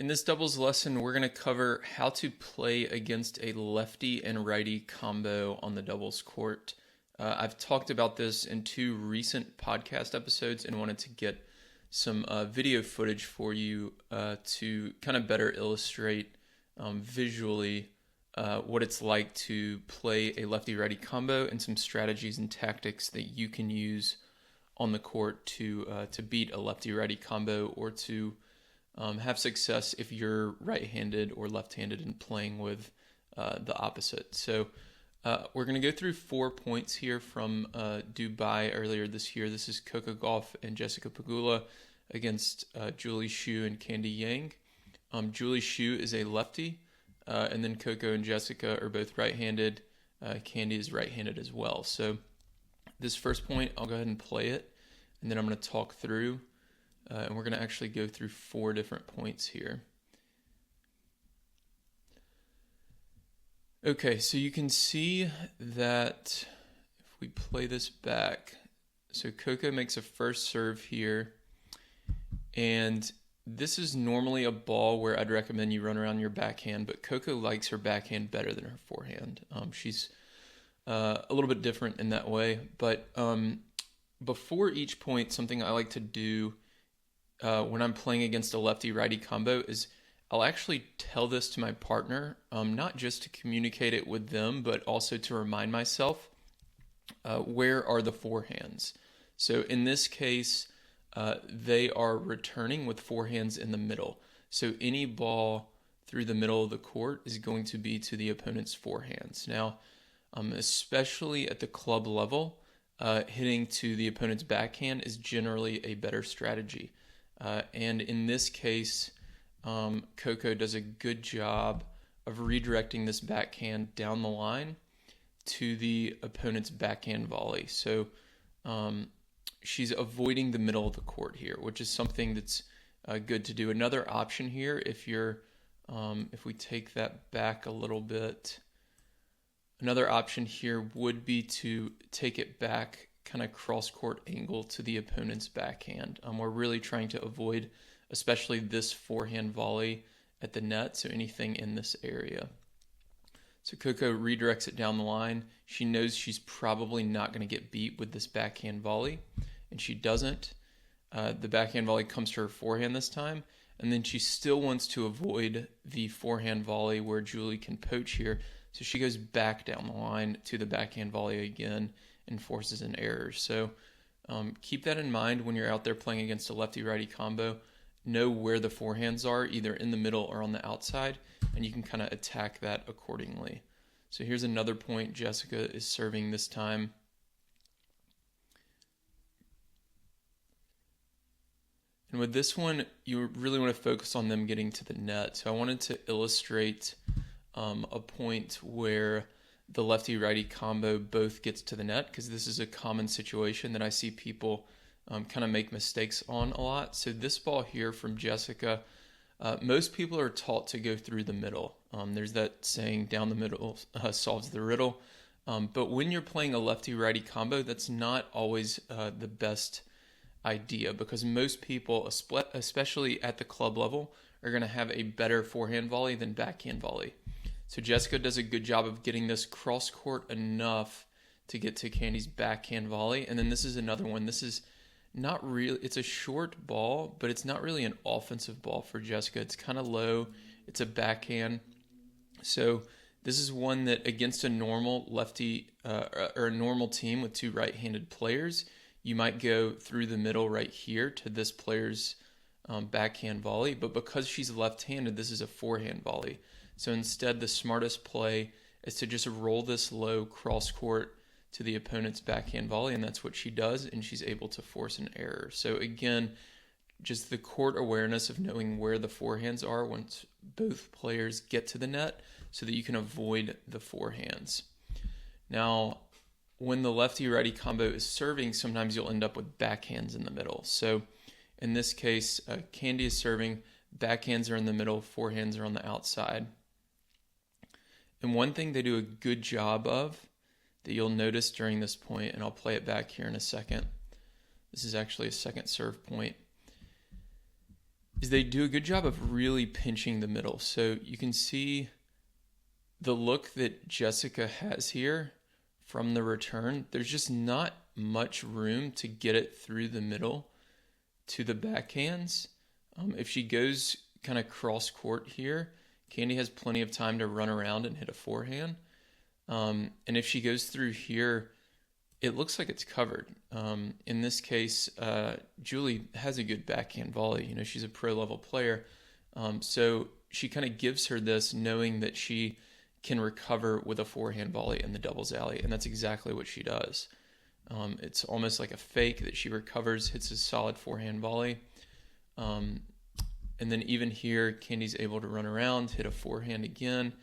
In this doubles lesson, we're going to cover how to play against a lefty and righty combo on the doubles court. I've talked about this in two recent podcast episodes and wanted to get some video footage for you to kind of better illustrate visually what it's like to play a lefty-righty combo and some strategies and tactics that you can use on the court to beat a lefty-righty combo or to have success if you're right-handed or left-handed and playing with the opposite. So we're going to go through 4 points here from Dubai earlier this year. This is Coco Gauff and Jessica Pegula against Julie Xu and Candy Yang. Julie Xu is a lefty, and then Coco and Jessica are both right-handed. Candy is right-handed as well. So this first point, I'll go ahead and play it, and then I'm going to talk through. And we're going to actually go through 4 different points here. Okay, so you can see that if we play this back, so Coco makes a first serve here, and this is normally a ball where I'd recommend you run around your backhand, but Coco likes her backhand better than her forehand. She's a little bit different in that way, but before each point, something I like to do when I'm playing against a lefty-righty combo is I'll actually tell this to my partner, not just to communicate it with them, but also to remind myself, where are the forehands? So in this case, they are returning with forehands in the middle. So any ball through the middle of the court is going to be to the opponent's forehands. Now, especially at the club level, hitting to the opponent's backhand is generally a better strategy. And in this case, Coco does a good job of redirecting this backhand down the line to the opponent's backhand volley. So she's avoiding the middle of the court here, which is something that's good to do. Another option here, if we take that back a little bit, another option here would be to take it back kind of cross-court angle to the opponent's backhand. We're really trying to avoid, especially this forehand volley at the net, so anything in this area. So Coco redirects it down the line. She knows she's probably not going to get beat with this backhand volley, and she doesn't. The backhand volley comes to her forehand this time, and then she still wants to avoid the forehand volley where Julie can poach here, so she goes back down the line to the backhand volley again and forces an error. So keep that in mind when you're out there playing against a lefty-righty combo. Know where the forehands are, either in the middle or on the outside, and you can kind of attack that accordingly. So here's another point. Jessica is serving this time. And with this one, you really want to focus on them getting to the net. So I wanted to illustrate a point where the lefty-righty combo both gets to the net, because this is a common situation that I see people kind of make mistakes on a lot. So this ball here from Jessica, most people are taught to go through the middle. There's that saying, down the middle solves the riddle. But when you're playing a lefty-righty combo, that's not always the best idea, because most people, especially at the club level, are going to have a better forehand volley than backhand volley. So Jessica does a good job of getting this cross-court enough to get to Candy's backhand volley. And then this is another one. This is not really, it's a short ball, but it's not really an offensive ball for Jessica. It's kind of low. It's a backhand. So this is one that against a normal lefty or a normal team with 2 right-handed players, you might go through the middle right here to this player's backhand volley. But because she's left-handed, this is a forehand volley. So instead, the smartest play is to just roll this low cross-court to the opponent's backhand volley, and that's what she does, and she's able to force an error. So again, just the court awareness of knowing where the forehands are once both players get to the net so that you can avoid the forehands. Now, when the lefty-righty combo is serving, sometimes you'll end up with backhands in the middle. So in this case, Candy is serving, backhands are in the middle, forehands are on the outside. And one thing they do a good job of that you'll notice during this point, and I'll play it back here in a second. This is actually a second serve point. is they do a good job of really pinching the middle. So you can see the look that Jessica has here from the return. There's just not much room to get it through the middle to the backhands. If she goes kind of cross court here, Candy has plenty of time to run around and hit a forehand. And if she goes through here, it looks like it's covered. In this case, Julie has a good backhand volley. You know, she's a pro level player. So she kind of gives her this knowing that she can recover with a forehand volley in the doubles alley. And that's exactly what she does. It's almost like a fake that she recovers, hits a solid forehand volley. And then even here, Candy's able to run around, hit a forehand again.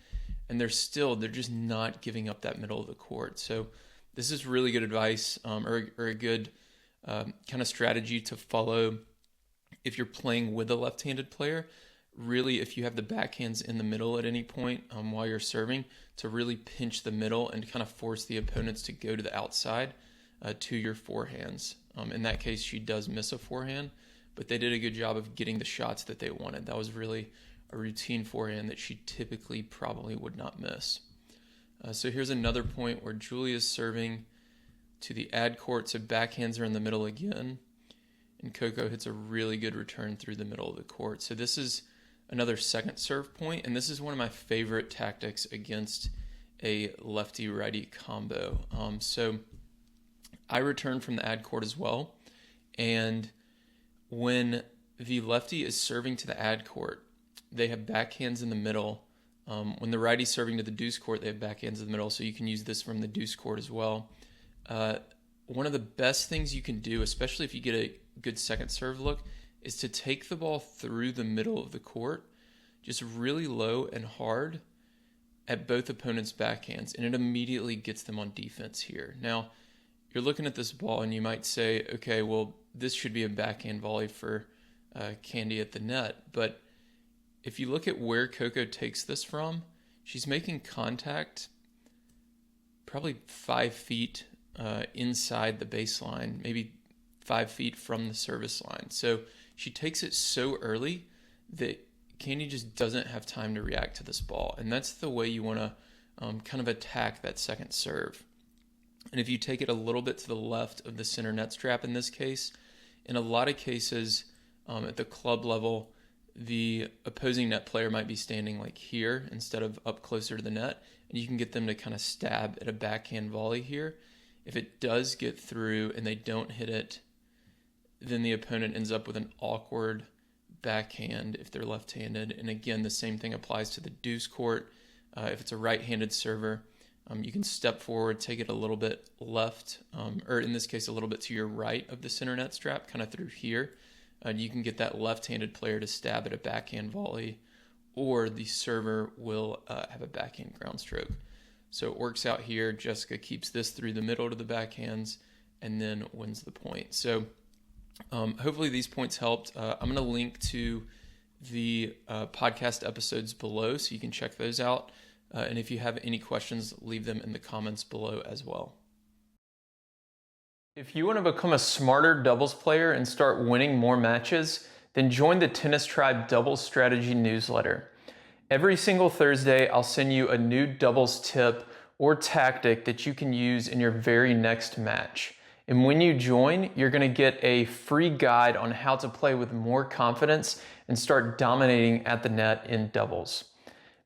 And they're just not giving up that middle of the court. So this is really good advice, or a good kind of strategy to follow if you're playing with a left-handed player. Really, if you have the backhands in the middle at any point while you're serving, to really pinch the middle and kind of force the opponents to go to the outside to your forehands. In that case, she does miss a forehand, but they did a good job of getting the shots that they wanted. That was really a routine forehand that she typically probably would not miss. So here's another point where Julie is serving to the ad court, so backhands are in the middle again, and Coco hits a really good return through the middle of the court. So this is another second serve point, and this is one of my favorite tactics against a lefty-righty combo. So I return from the ad court as well, and when the lefty is serving to the ad court, they have backhands in the middle. When the righty's serving to the deuce court, they have backhands in the middle, so you can use this from the deuce court as well. One of the best things you can do, especially if you get a good second serve look, is to take the ball through the middle of the court, just really low and hard at both opponents' backhands, and it immediately gets them on defense here. Now, you're looking at this ball and you might say, okay, well, this should be a backhand volley for Candy at the net, but if you look at where Coco takes this from, she's making contact probably 5 feet inside the baseline, maybe 5 feet from the service line. So she takes it so early that Candy just doesn't have time to react to this ball. And that's the way you want to kind of attack that second serve. And if you take it a little bit to the left of the center net strap in this case, in a lot of cases at the club level, the opposing net player might be standing like here instead of up closer to the net, and you can get them to kind of stab at a backhand volley here. If it does get through and they don't hit it, then the opponent ends up with an awkward backhand if they're left-handed. And again, the same thing applies to the deuce court. If it's a right-handed server, you can step forward, take it a little bit left, or in this case, a little bit to your right of the center net strap, kind of through here. And you can get that left-handed player to stab at a backhand volley, or the server will have a backhand ground stroke. So it works out here. Jessica keeps this through the middle to the backhands and then wins the point. So hopefully these points helped. I'm going to link to the podcast episodes below so you can check those out. And if you have any questions, leave them in the comments below as well. If you want to become a smarter doubles player and start winning more matches, then join the Tennis Tribe Doubles Strategy newsletter. Every single Thursday, I'll send you a new doubles tip or tactic that you can use in your very next match. And when you join, you're going to get a free guide on how to play with more confidence and start dominating at the net in doubles.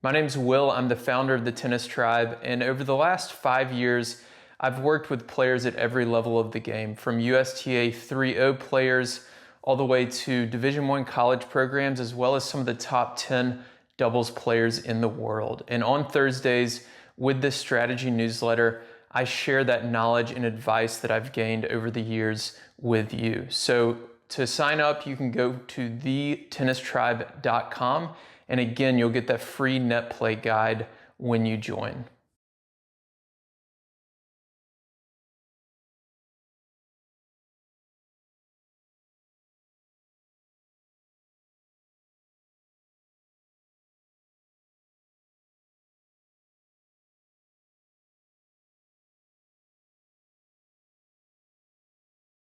My name's Will. I'm the founder of the Tennis Tribe, and over the last 5 years, I've worked with players at every level of the game, from USTA 3.0 players all the way to Division I college programs, as well as some of the top 10 doubles players in the world. And on Thursdays, with this strategy newsletter, I share that knowledge and advice that I've gained over the years with you. So to sign up, you can go to thetennistribe.com. And again, you'll get that free net play guide when you join.